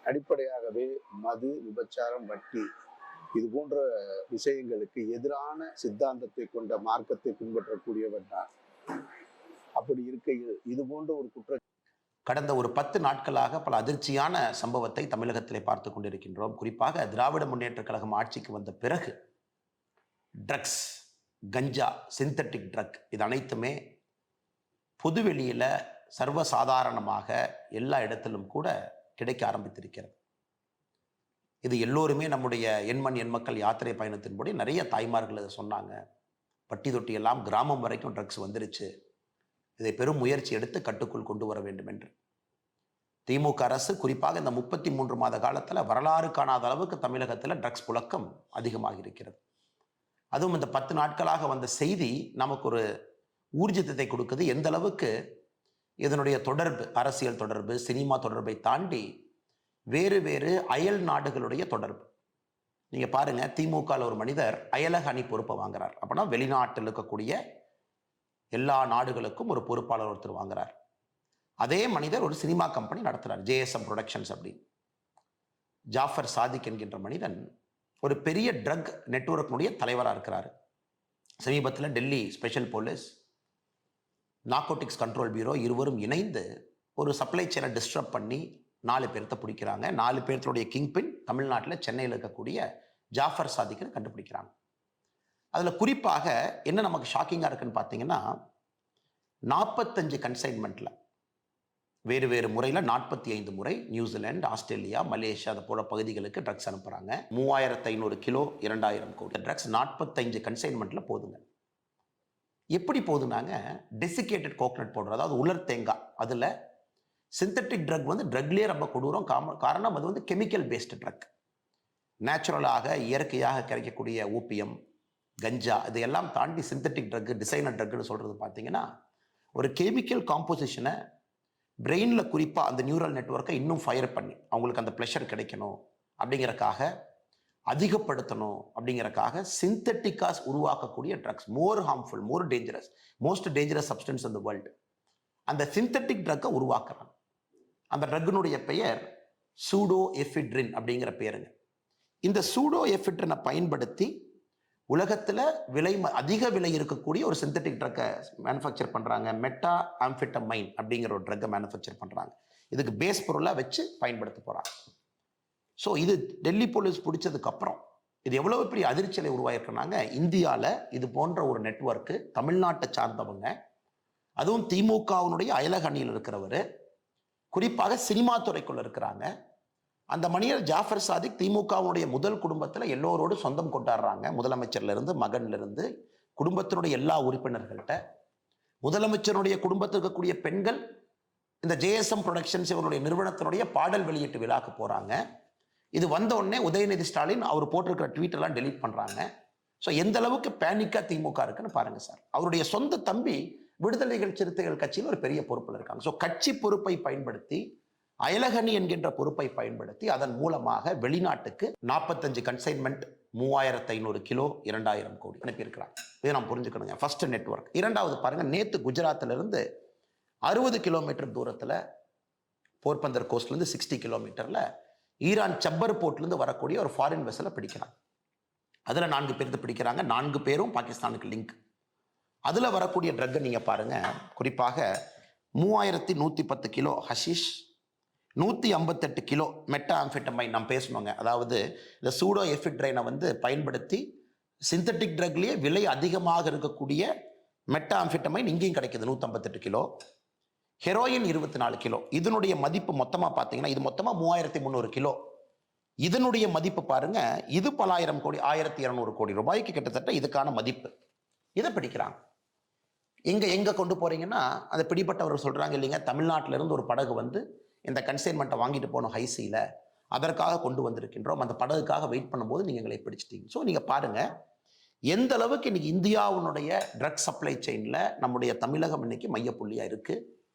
அடிப்படையாகவே மது, விபச்சாரம், வட்டி இது போன்ற விஷயங்களுக்கு எதிரான சித்தாந்தத்தை கொண்ட மார்க்கத்தை பின்பற்றக்கூடியவர் தான். அப்படி இருக்கையில் இது போன்ற ஒரு கடந்த ஒரு 10 நாட்களாக பல அதிர்ச்சியான சம்பவத்தை தமிழகத்திலே பார்த்து கொண்டிருக்கின்றோம். குறிப்பாக திராவிட முன்னேற்ற கழகம் ஆட்சிக்கு வந்த பிறகு ட்ரக்ஸ், கஞ்சா, சிந்தட்டிக் ட்ரக் இது அனைத்துமே பொதுவெளியில் சர்வசாதாரணமாக எல்லா இடத்திலும் கூட கிடைக்க ஆரம்பித்திருக்கிறது. இது எல்லோருமே நம்முடைய எண்மண் எண்மக்கள் யாத்திரை பயணத்தின்படி நிறைய தாய்மார்கள் அதை சொன்னாங்க. பட்டி தொட்டி எல்லாம் கிராமம் வரைக்கும் ட்ரக்ஸ் வந்துருச்சு, இதை பெரும் முயற்சி எடுத்து கட்டுக்குள் கொண்டு வர வேண்டும் என்று. திமுக அரசு குறிப்பாக இந்த 33 மாத காலத்தில் வரலாறு காணாத அளவுக்கு தமிழகத்தில் ட்ரக்ஸ் புழக்கம் அதிகமாக இருக்கிறது. அதுவும் இந்த 10 நாட்களாக வந்த செய்தி நமக்கு ஒரு ஊர்ஜிதத்தை கொடுக்குது. எந்த அளவுக்கு இதனுடைய தொடர்பு, அரசியல் தொடர்பு, சினிமா தொடர்பை தாண்டி வேறு வேறு அயல் நாடுகளுடைய தொடர்பு. நீங்க பாருங்க, திமுக ஒரு மனிதர் அயலக அணி பொறுப்பை வாங்குறார். அப்படின்னா வெளிநாட்டில் இருக்கக்கூடிய எல்லா நாடுகளுக்கும் ஒரு பொறுப்பாளர் ஒருத்தர் வாங்குறார். அதே மனிதர் ஒரு சினிமா கம்பெனி நடத்துறார், ஜேஎஸ்எம் ப்ரொடக்ஷன்ஸ் அப்படின்னு. ஜாஃபர் சாதிக் என்கின்ற மனிதன் ஒரு பெரிய ட்ரக் நெட்வொர்க்கினுடைய தலைவராக இருக்கிறார். சமீபத்தில் Delhi special police, narcotics control bureau இருவரும் இணைந்து ஒரு சப்ளை செயினை டிஸ்டர்ப் பண்ணி 4 பேர்த்த பிடிக்கிறாங்க. 4 பேர்த்துடைய கிங்பின் தமிழ்நாட்டில் சென்னையில் இருக்கக்கூடிய ஜாஃபர் சாதிக்னு கண்டுபிடிக்கிறாங்க. அதில் குறிப்பாக என்ன நமக்கு ஷாக்கிங்காக இருக்குன்னு பார்த்தீங்கன்னா, 45 கன்சைன்மெண்ட்டில் வேறு வேறு முறையில் 45 முறை நியூசிலாந்து, ஆஸ்திரேலியா, மலேசியா அது போல பகுதிகளுக்கு ட்ரக்ஸ் அனுப்புகிறாங்க. 3500 கிலோ, 2000 கோடி ட்ரக்ஸ் 45 கன்சைன்மெண்ட்டில் போதுங்க. எப்படி போதுனாங்க, டெசிகேட்டட் கோகனட் பவுடர், அதாவது உலர் தேங்காய், அதில் சிந்தட்டிக் ட்ரக் ட்ரக்லேயே ரொம்ப கொடூரம். காரணம் அது கெமிக்கல் பேஸ்டு ட்ரக். நேச்சுரலாக இயற்கையாக கிடைக்கக்கூடிய ஓபியம், கஞ்சா இதையெல்லாம் தாண்டி சிந்தட்டிக் ட்ரக், டிசைனர் ட்ரக்னு சொல்கிறது பார்த்தீங்கன்னா ஒரு கெமிக்கல் காம்போசிஷனை பிரெயினில் குறிப்பாக அந்த நியூரல் நெட்வொர்க்கை இன்னும் ஃபயர் பண்ணி அவங்களுக்கு அந்த ப்ளஷர் கிடைக்கணும் அப்படிங்கிறக்காக, அதிகப்படுத்தணும் அப்படிங்கிறக்காக சிந்தட்டிக்காஸ் உருவாக்கக்கூடிய drugs, more harmful, more dangerous, most dangerous substance in the world. அந்த சிந்தட்டிக் ட்ரக்கை உருவாக்குறாங்க. அந்த ட்ரக்கினுடைய பெயர் சூடோ எஃபிட்ரின் அப்படிங்கிற பேருங்க. இந்த சூடோ எஃபிட்ரினை பயன்படுத்தி உலகத்தில் அதிக விலை இருக்கக்கூடிய ஒரு சிந்தட்டிக் ட்ரக்கை மேனுஃபேக்சர் பண்ணுறாங்க. மெட்டா ஆம்ஃபெட்டமைன் அப்படிங்கிற ஒரு ட்ரக்கை மேனுஃபேக்சர் பண்ணுறாங்க. இதுக்கு பேஸ் பொருளாக வச்சு பயன்படுத்த போகிறாங்க. ஸோ இது டெல்லி போலீஸ் பிடிச்சதுக்கப்புறம் இது எவ்வளவு பெரிய அதிர்ச்சியை உருவாயிருக்கிறாங்க. இந்தியாவில் இது போன்ற ஒரு நெட்வொர்க்கு, தமிழ்நாட்டை சார்ந்தவங்க, அதுவும் திமுகவினுடைய அயலக அணியில் இருக்கிறவர், குறிப்பாக சினிமா துறைக்குள்ள இருக்கிறாங்க. அந்த மனிதர் ஜாஃபர் சாதிக் திமுகவுடைய முதல் குடும்பத்தில் எல்லோரோடு சொந்தம் கொண்டாடுறாங்க. முதலமைச்சர்லேருந்து, மகன்லேருந்து, குடும்பத்தினுடைய எல்லா உறுப்பினர்கள்ட்ட. முதலமைச்சருடைய குடும்பத்தில் இருக்கக்கூடிய பெண்கள் இந்த ஜேஎஸ்எம் ப்ரொடக்ஷன்ஸ் இவருடைய நிறுவனத்தினுடைய பாடல் வெளியீட்டு விழாக்கு போகிறாங்க. இது வந்த உடனே உதயநிதி ஸ்டாலின் அவர் போட்டிருக்கிற ட்வீட்டெல்லாம் டெலீட் பண்ணுறாங்க. ஸோ எந்த அளவுக்கு பேனிக்காக திமுக இருக்குன்னு பாருங்க சார். அவருடைய சொந்த தம்பி விடுதலைகள் சிறுத்தைகள் கட்சியில் ஒரு பெரிய பொறுப்பில் இருக்காங்க. ஸோ கட்சி பொறுப்பை பயன்படுத்தி, அயலகணி என்கின்ற பொறுப்பை பயன்படுத்தி அதன் மூலமாக வெளிநாட்டுக்கு 45 கன்சைன்மெண்ட், 3500 கிலோ, 2000 கோடி அனுப்பியிருக்கிறாங்க. இதை நாம் புரிஞ்சுக்கணுங்க. First network. இரண்டாவது பாருங்க, நேற்று குஜராத்திலிருந்து 60 கிலோமீட்டர் தூரத்தில், போர்பந்தர் கோஸ்ட்லேருந்து 60 கிலோமீட்டரில் ஈரான் சப்பர் போர்ட்லேருந்து வரக்கூடிய ஒரு ஃபாரின் வெசலை பிடிக்கிறாங்க. அதில் 4 பேர்த்து பிடிக்கிறாங்க. 4 பேரும் பாகிஸ்தானுக்கு லிங்க். அதில் வரக்கூடிய ட்ரக்கை நீங்கள் பாருங்கள். குறிப்பாக 3110 kilo hashish, 158 kilo meta amphetamine நாம் பேசணுங்க. அதாவது இந்த சூடோ எஃபிட்ரைனை பயன்படுத்தி சிந்தட்டிக் ட்ரக்லேயே விலை அதிகமாக இருக்கக்கூடிய மெட்டா ஆம்ஃபெட்டமைன் இங்கேயும் கிடைக்கிது, 158 கிலோ. Heroin 24 kilo. இதனுடைய மதிப்பு மொத்தமாக பார்த்தீங்கன்னா இது மொத்தமாக 3300 கிலோ. இதனுடைய மதிப்பு பாருங்க, இது பல ஆயிரம் கோடி, 1200 கோடி ரூபாய்க்கு கிட்டத்தட்ட இதுக்கான மதிப்பு. இதை பிடிக்கிறாங்க. எங்க கொண்டு போறீங்கன்னா, அதை பிடிப்பட்டவர் சொல்றாங்க இல்லைங்க, தமிழ்நாட்டிலிருந்து ஒரு படகு இந்த கன்சைன்மெண்ட்டை வாங்கிட்டு போனோம் ஹைசியில், அதற்காக கொண்டு வந்திருக்கின்றோம், அந்த படகுக்காக வெயிட் பண்ணும்போது நீங்கள் எங்களை பிடிச்சிட்டீங்க. ஸோ நீங்கள் பாருங்க எந்த அளவுக்கு இன்னைக்கு இந்தியாவுடைய ட்ரக் சப்ளை செயினில் நம்முடைய தமிழகம் இன்னைக்கு மையப்புள்ளியாக இருக்கு.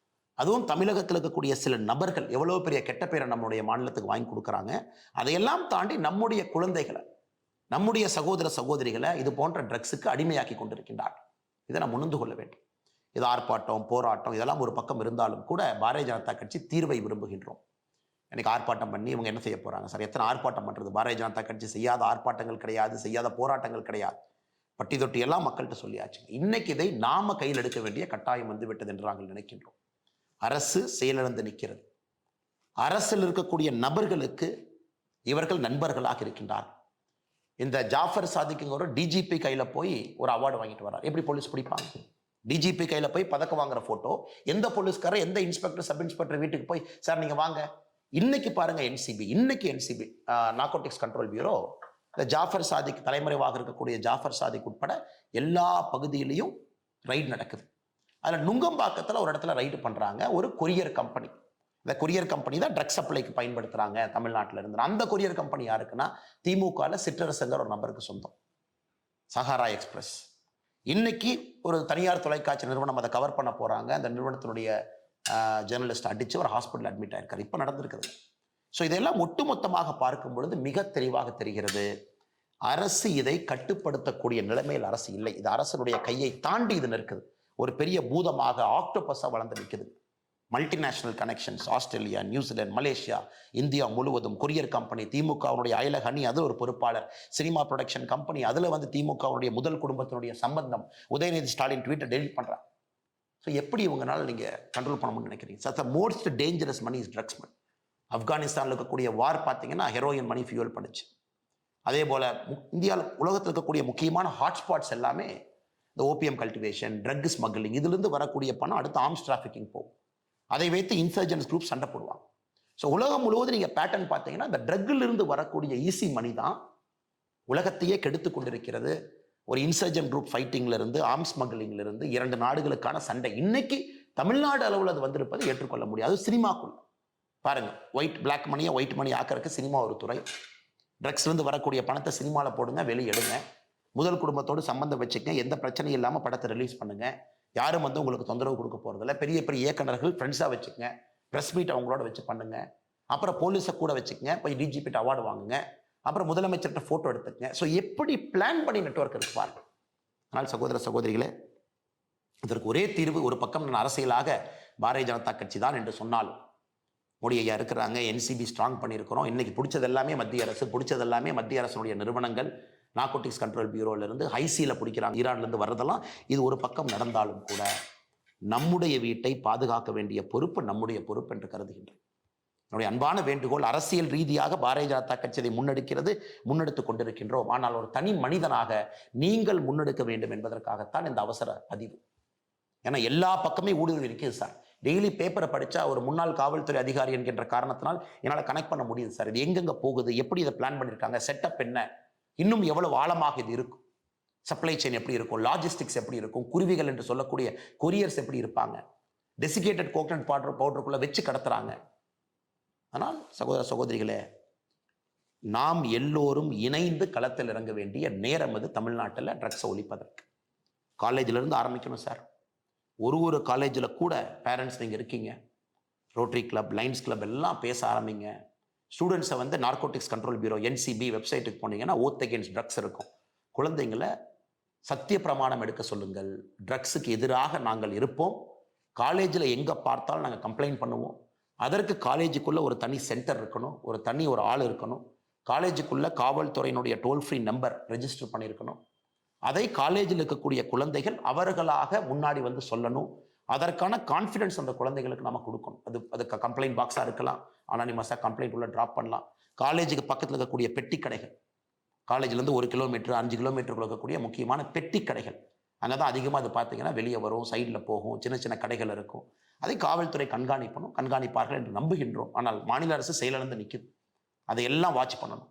அதுவும் தமிழகத்தில் இருக்கக்கூடிய சில நபர்கள் எவ்வளோ பெரிய கெட்ட பேரை நம்முடைய மாநிலத்துக்கு வாங்கி கொடுக்குறாங்க. அதையெல்லாம் தாண்டி நம்முடைய குழந்தைகளை, நம்முடைய சகோதர சகோதரிகளை இது போன்ற ட்ரக்ஸுக்கு அடிமையாக்கி கொண்டிருக்கின்றார். இதை நாம் உணர்ந்து கொள்ள வேண்டும். இது ஆர்ப்பாட்டம், போராட்டம் இதெல்லாம் ஒரு பக்கம் இருந்தாலும் கூட பாரதிய ஜனதா கட்சி தீர்வை விரும்புகின்றோம். எனக்கு ஆர்ப்பாட்டம் பண்ணி இவங்க என்ன செய்ய போகிறாங்க சார்? எத்தனை ஆர்ப்பாட்டம் பண்ணுறது? பாரதிய ஜனதா கட்சி செய்யாத ஆர்ப்பாட்டங்கள் கிடையாது, செய்யாத போராட்டங்கள் கிடையாது. பட்டி தொட்டி எல்லாம் மக்கள்கிட்ட சொல்லியாச்சு. இன்னைக்கு இதை நாம கையில் எடுக்க வேண்டிய கட்டாயம் வந்து விட்டது என்று நாங்கள் நினைக்கின்றோம். அரசு செயலிழந்து நிற்கிறது. அரசில் இருக்கக்கூடிய நபர்களுக்கு இவர்கள் நண்பர்களாக இருக்கின்றார்கள். இந்த ஜாஃபர் சாதிக்குங்க ஒரு டிஜிபி கையில போய் ஒரு அவார்டு வாங்கிட்டு வர்றார். எப்படி போலீஸ் பிடிப்பாங்க? டிஜிபி கையில போய் பதக்கம் வாங்குற போட்டோ எந்த போலீஸ்காரர் எந்த இன்ஸ்பெக்டர் சப் இன்ஸ்பெக்டர் வீட்டுக்கு போய் சார் நீங்க வாங்க. இன்னைக்கு பாருங்க என்சிபி நார்கோட்டிக்ஸ் கண்ட்ரோல் பியூரோ இந்த ஜாஃபர் சாதிக் தலைமறைவாக இருக்கக்கூடிய ஜாஃபர் சாதிக் உட்பட எல்லா பகுதியிலையும் ரைடு நடக்குது. அதில் நுங்கம்பாக்கத்தில் ஒரு இடத்துல ரைடு பண்றாங்க. ஒரு கொரியர் கம்பெனி, இந்த கொரியர் கம்பெனி தான் ட்ரக் சப்ளைக்கு பயன்படுத்துறாங்க தமிழ்நாட்டில் இருந்து. அந்த கொரியர் கம்பெனி யாருக்குன்னா திமுகவில் சிற்றரசுங்கிற ஒரு நபருக்கு சொந்தம், சஹாரா எக்ஸ்பிரஸ். இன்னைக்கு ஒரு தனியார் தொலைக்காட்சி நிறுவனம் அதை கவர் பண்ண போறாங்க. அந்த நிறுவனத்தினுடைய ஜேர்னலிஸ்ட் அடிச்சு ஒரு ஹாஸ்பிட்டல் அட்மிட் ஆயிருக்காரு. இப்போ நடந்திருக்கிறது. ஸோ இதெல்லாம் ஒட்டுமொத்தமாக பார்க்கும் பொழுது மிக தெளிவாக தெரிகிறது, அரசு இதை கட்டுப்படுத்தக்கூடிய நிலைமையில் அரசு இல்லை. இது அரசனுடைய கையை தாண்டி இது நிற்குது. ஒரு பெரிய பூதமாக ஆக்டோபஸா வளர்ந்து நிற்குது. Multinational connections, Australia, New Zealand, Malaysia, India முழுவதும் கொரியர் கம்பெனி, திமுகவுடைய அயலக அணி, அது ஒரு பொறுப்பாளர், சினிமா ப்ரொடக்ஷன் கம்பெனி, அதில் வந்து திமுகவுடைய முதல் குடும்பத்தினுடைய சம்பந்தம். உதயநிதி ஸ்டாலின் ட்வீட்டை டெலிட் பண்ணுறாங்க. ஸோ எப்படி இவங்களால நீங்கள் கண்ட்ரோல் பண்ண முடியும்னு நினைக்கிறீங்க? Sir, the most dangerous money is drugs money. ஆப்கானிஸ்தானில் இருக்கக்கூடிய வார் பார்த்தீங்கன்னா ஹெரோயின் மணி ஃபியூல் பண்ணுச்சு. அதே போல் இந்தியாவில் உலகத்தில் இருக்கக்கூடிய முக்கியமான ஹாட்ஸ்பாட்ஸ் எல்லாமே இந்த ஓபிஎம் கல்டிவேஷன், ட்ரக் ஸ்மக்லிங், இதுலேருந்து வரக்கூடிய பணம் அடுத்து ஆர்ம்ஸ் டிராஃபிக்கிங் போகும். அதை வைத்து இன்சர்ஜென்ஸ் குரூப் சண்டை போடுவாங்க. ஸோ உலகம் முழுவதும் நீங்கள் பேட்டர்ன் பார்த்தீங்கன்னா இந்த ட்ரக்கிலிருந்து வரக்கூடிய ஈஸி மணி தான் உலகத்தையே கெடுத்து கொண்டிருக்கிறது. ஒரு இன்சர்ஜென்ட் குரூப் ஃபைட்டிங்ல இருந்து, ஆர்ம்ஸ் ஸ்மக்லிங்ல இருந்து 2 நாடுகளுக்கான சண்டை. இன்னைக்கு தமிழ்நாடு அளவில் அது வந்திருப்பது ஏற்றுக்கொள்ள முடியாது. சினிமாக்குள்ள பாருங்க, பிளாக் மணியை ஒயிட் மணி ஆக்கிறதுக்கு சினிமா ஒரு துறை. ட்ரக்ஸ்லேருந்து வரக்கூடிய பணத்தை சினிமாவில் போடுங்க, வெளியெடுங்க, முதல் குடும்பத்தோடு சம்பந்தம் வச்சுக்க, எந்த பிரச்சனையும் இல்லாமல் படத்தை ரிலீஸ் பண்ணுங்க, யாரும் வந்து உங்களுக்கு தொந்தரவு கொடுக்க போகிறதில்ல. பெரிய பெரிய இயக்குநர்கள் ஃப்ரெண்ட்ஸாக வச்சுக்கங்க, ப்ரெஸ் மீட் அவங்களோட வச்சு பண்ணுங்க, அப்புறம் போலீஸை கூட வச்சுக்கங்க, போய் டிஜிபிட்ட அவார்டு வாங்குங்க, அப்புறம் முதலமைச்சர்கிட்ட ஃபோட்டோ எடுத்துக்கங்க. ஸோ எப்படி பிளான் பண்ணி நெட்வொர்க் இருக்கு பாருங்க. அதனால் சகோதர சகோதரிகளே, இதற்கு ஒரே தீர்வு, ஒரு பக்கம் நான் அரசியலாக பாரதிய ஜனதா கட்சி தான் என்று சொன்னாலும், மோடி ஐயா இருக்கிறாங்க, என்சிபி ஸ்ட்ராங் பண்ணியிருக்கிறோம். இன்னைக்கு பிடிச்சது எல்லாமே மத்திய அரசு, பிடிச்சது எல்லாமே மத்திய அரசுடைய நிறுவனங்கள், நார்கோட்டிக்ஸ் கண்ட்ரோல் பியூரோலேருந்து ஹைசியில் பிடிக்கிறாங்க, ஈரான்லேருந்து வர்றதெல்லாம். இது ஒரு பக்கம் நடந்தாலும் கூட நம்முடைய வீட்டை பாதுகாக்க வேண்டிய பொறுப்பு நம்முடைய பொறுப்பு என்று கருதுகின்றேன். என்னுடைய அன்பான வேண்டுகோள், அரசியல் ரீதியாக பாரதிய ஜனதா கட்சி இதை முன்னெடுத்து கொண்டிருக்கின்றோம். ஆனால் ஒரு தனி மனிதனாக நீங்கள் முன்னெடுக்க வேண்டும் என்பதற்காகத்தான் இந்த அவசர பதிவு. ஏன்னா எல்லா பக்கமே ஊடுருவி இருக்குது சார். டெய்லி பேப்பரை படித்தா ஒரு முன்னாள் காவல்துறை அதிகாரி என்கின்ற காரணத்தினால் என்னால் கனெக்ட் பண்ண முடியுது சார். இது எங்கெங்கே போகுது, எப்படி இதை பிளான் பண்ணியிருக்காங்க, செட்டப் என்ன, இன்னும் எவ்வளவு ஆழமாக இது இருக்கும், சப்ளை செயின் எப்படி இருக்கும், லாஜிஸ்டிக்ஸ் எப்படி இருக்கும், குருவிகள் என்று சொல்லக்கூடிய கொரியர்ஸ் எப்படி இருப்பாங்க, டெசிகேட்டட் கோகனட் பவுடருக்குள்ளே வச்சு கடத்துறாங்க. ஆனால் சகோதர சகோதரிகளே, நாம் எல்லோரும் இணைந்து களத்தில் இறங்க வேண்டிய நேரம் அது தமிழ்நாட்டில் ட்ரக்ஸை ஒழிப்பதற்கு. காலேஜிலிருந்து ஆரம்பிக்கணும் சார். ஒரு காலேஜில் கூட பேரண்ட்ஸ் நீங்கள் இருக்கீங்க, ரோட்டரி கிளப், லைன்ஸ் கிளப் எல்லாம் பேச ஆரம்பிங்க. ஸ்டூடெண்ட்ஸை வந்து நார்கோட்டிக்ஸ் கண்ட்ரோல் பியூரோ என்சிபி வெப்சைட்டுக்கு போனீங்கன்னா ஓத் அகேன்ஸ்ட் ட்ரக்ஸ் இருக்கும். குழந்தைங்களை சத்திய பிரமாணம் எடுக்க சொல்லுங்கள். ட்ரக்ஸுக்கு எதிராக நாங்கள் இருப்போம். காலேஜில் எங்கே பார்த்தாலும் நாங்கள் கம்ப்ளைண்ட் பண்ணுவோம். அதற்கு காலேஜுக்குள்ளே ஒரு தனி சென்டர் இருக்கணும், ஒரு ஆள் இருக்கணும். காலேஜுக்குள்ளே காவல்துறையினுடைய டோல் ஃப்ரீ நம்பர் ரெஜிஸ்டர் பண்ணியிருக்கணும். அதை காலேஜில் இருக்கக்கூடிய குழந்தைகள் அவர்களாக முன்னாடி வந்து சொல்லணும். அதற்கான கான்ஃபிடன்ஸ் அந்த குழந்தைகளுக்கு நம்ம கொடுக்கணும். அதுக்கு கம்ப்ளைண்ட் பாக்ஸாக இருக்கலாம், அனானிமஸாக கம்ப்ளைண்ட் உள்ள ட்ராப் பண்ணலாம். காலேஜுக்கு பக்கத்தில் இருக்கக்கூடிய பெட்டி கடைகள், காலேஜ்லேருந்து 1 கிலோமீட்டர் 5 கிலோமீட்டருக்குள்ள இருக்கக்கூடிய முக்கியமான பெட்டி கடைகள், அங்கே தான் அதிகமாக அது பார்த்தீங்கன்னா வெளியே வரும், சைடில் போகும், சின்ன சின்ன கடைகள் இருக்கும். அதை காவல்துறை கண்காணிப்பார்கள் என்று நம்புகின்றோம். ஆனால் மாநில அரசு செயலிழந்து நிற்குது. அதையெல்லாம் வாட்ச் பண்ணணும்.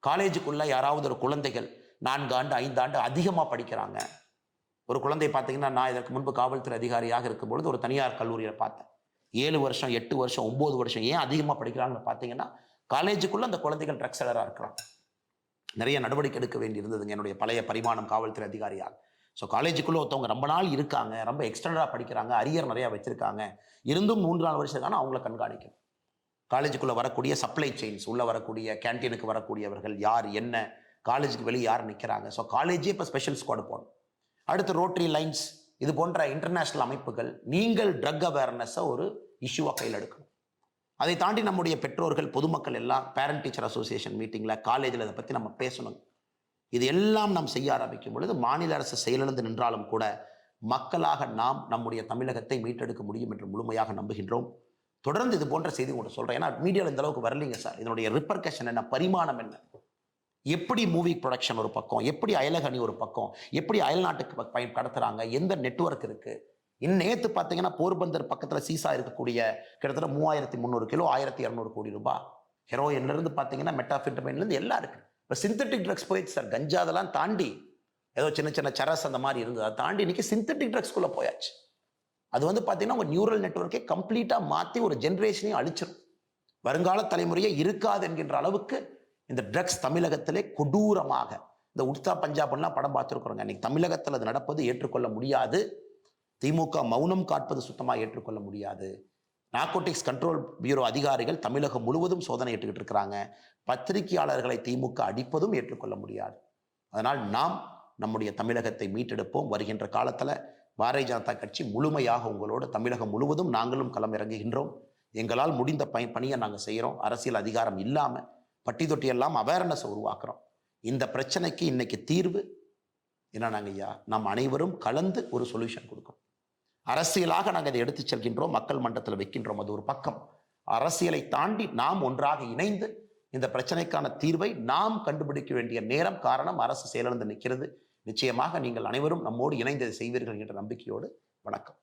காலேஜுக்குள்ளே யாராவது ஒரு குழந்தைகள் 4 ஆண்டு 5 ஆண்டு அதிகமாக படிக்கிறாங்க. ஒரு குழந்தை பார்த்தீங்கன்னா, நான் இதற்கு முன்பு காவல்துறை அதிகாரியாக இருக்கும்பொழுது ஒரு தனியார் கல்லூரியில் பார்த்தேன். 7 வருஷம் 8 வருஷம் 9 வருஷம் ஏன் அதிகமாக படிக்கிறாங்கன்னு பார்த்தீங்கன்னா, காலேஜுக்குள்ளே அந்த குழந்தைகள் ட்ரக்ஸ் செல்லராக இருக்கிறாங்க. நிறைய நடவடிக்கை எடுக்க வேண்டி இருந்ததுங்க என்னுடைய பழைய பரிமாணம் காவல்துறை அதிகாரியாக. ஸோ காலேஜுக்குள்ளே ஒருத்தவங்க ரொம்ப நாள் இருக்காங்க, ரொம்ப எக்ஸ்டெண்டடாக படிக்கிறாங்க, அரியர் நிறையா வச்சுருக்காங்க, இருந்தும் 3-4 வருஷம் இருக்காங்க, அவங்கள கண்காணிக்கணும். காலேஜுக்குள்ளே வரக்கூடிய சப்ளை செயின்ஸ், உள்ளே வரக்கூடிய கேன்டீனுக்கு வரக்கூடியவர்கள் யார், என்ன, காலேஜுக்கு வெளியே யார் நிற்கிறாங்க. ஸோ காலேஜே இப்போ ஸ்பெஷல் ஸ்குவாட் போகணும். அடுத்து ரோட்டரி, லைன்ஸ், இது போன்ற இன்டர்நேஷ்னல் அமைப்புகள் நீங்கள் ட்ரக் அவேர்னஸை ஒரு இஷ்யூவாக கையில் எடுக்கணும். அதை தாண்டி நம்முடைய பெற்றோர்கள், பொதுமக்கள் எல்லாம் பேரண்ட் டீச்சர் அசோசியேஷன் மீட்டிங்கில், காலேஜில் இதை பற்றி நம்ம பேசணும். இது எல்லாம் நாம் செய்ய ஆரம்பிக்கும் பொழுது மாநில அரசு செயலிழந்து நின்றாலும் கூட மக்களாக நாம் நம்முடைய தமிழகத்தை மீட்டெடுக்க முடியும் என்று முழுமையாக நம்புகின்றோம். தொடர்ந்து இது போன்ற செய்தி உங்கள்கிட்ட சொல்கிறேன். ஏன்னா மீடியாவில் இந்த அளவுக்கு வரலைங்க சார். இதனுடைய ரிப்பர்கஷன் என்ன, பரிமாணம் என்ன, எப்படி மூவி ப்ரொடக்ஷன் ஒரு பக்கம், எப்படி அயலக அணி ஒரு பக்கம், எப்படி அயல்நாட்டுக்கு கடத்துறாங்க, எந்த நெட்வொர்க் இருக்கு. நேற்று பார்த்தீங்கன்னா போர்பந்தர் பக்கத்தில் சீசா இருக்கக்கூடிய கிட்டத்தட்ட 3300 கிலோ 1200 கோடி ரூபாய் ஹெரோயின்லேருந்து பார்த்தீங்கன்னா மெட்டாஃபெட்டமைன்லேருந்து எல்லாம் இருக்கு. இப்போ சிந்தட்டிக் ட்ரக்ஸ் போயிடுச்சு சார். கஞ்சா அதெல்லாம் தாண்டி ஏதோ சின்ன சின்ன சரஸ் அந்த மாதிரி இருந்தது, அதை தாண்டி இன்னைக்கு சிந்தட்டிக் ட்ரக்ஸ்குள்ளே போயாச்சு. அது வந்து பார்த்தீங்கன்னா உங்கள் நியூரல் நெட்வொர்க்கை கம்ப்ளீட்டாக மாற்றி ஒரு ஜென்ரேஷனையும் அழிச்சிடும். வருங்கால தலைமுறையே இருக்காது என்கின்ற அளவுக்கு இந்த ட்ரக்ஸ் தமிழகத்திலே கொடூரமாக, இந்த உடுத்தா பஞ்சாப்லாம் படம் பார்த்துருக்குறோங்க. இன்னைக்கு தமிழகத்தில் அது நடப்பது ஏற்றுக்கொள்ள முடியாது. திமுக மௌனம் காட்பது சுத்தமாக ஏற்றுக்கொள்ள முடியாது. நார்கோட்டிக்ஸ் கண்ட்ரோல் பியூரோ அதிகாரிகள் தமிழகம் முழுவதும் சோதனை ஏற்றுக்கிட்டு இருக்கிறாங்க. பத்திரிகையாளர்களை திமுக அடிப்பதும் ஏற்றுக்கொள்ள முடியாது. அதனால் நாம் நம்முடைய தமிழகத்தை மீட்டெடுப்போம். வருகின்ற காலத்தில் பாரதிய ஜனதா கட்சி முழுமையாக உங்களோடு தமிழகம் முழுவதும் நாங்களும் களம் இறங்குகின்றோம். எங்களால் முடிந்த பணியை நாங்கள் செய்கிறோம். அரசியல் அதிகாரம் இல்லாமல் பட்டி தொட்டி எல்லாம் அவேர்னஸ் உருவாக்குறோம். இந்த பிரச்சனைக்கு இன்னைக்கு தீர்வு என்னன்னாங்க ஐயா, நாம் அனைவரும் கலந்து ஒரு சொல்யூஷன் கொடுக்கணும். அரசியலாக நாங்கள் இதை எடுத்து செல்கின்றோம், மக்கள் மன்றத்தில் வைக்கின்றோம், அது ஒரு பக்கம். அரசியலை தாண்டி நாம் ஒன்றாக இணைந்து இந்த பிரச்சனைக்கான தீர்வை நாம் கண்டுபிடிக்க வேண்டிய நேரம், காரணம் அரசு செயலிழந்து நிற்கிறது. நிச்சயமாக நீங்கள் அனைவரும் நம்மோடு இணைந்து செய்வீர்கள் என்ற நம்பிக்கையோடு வணக்கம்.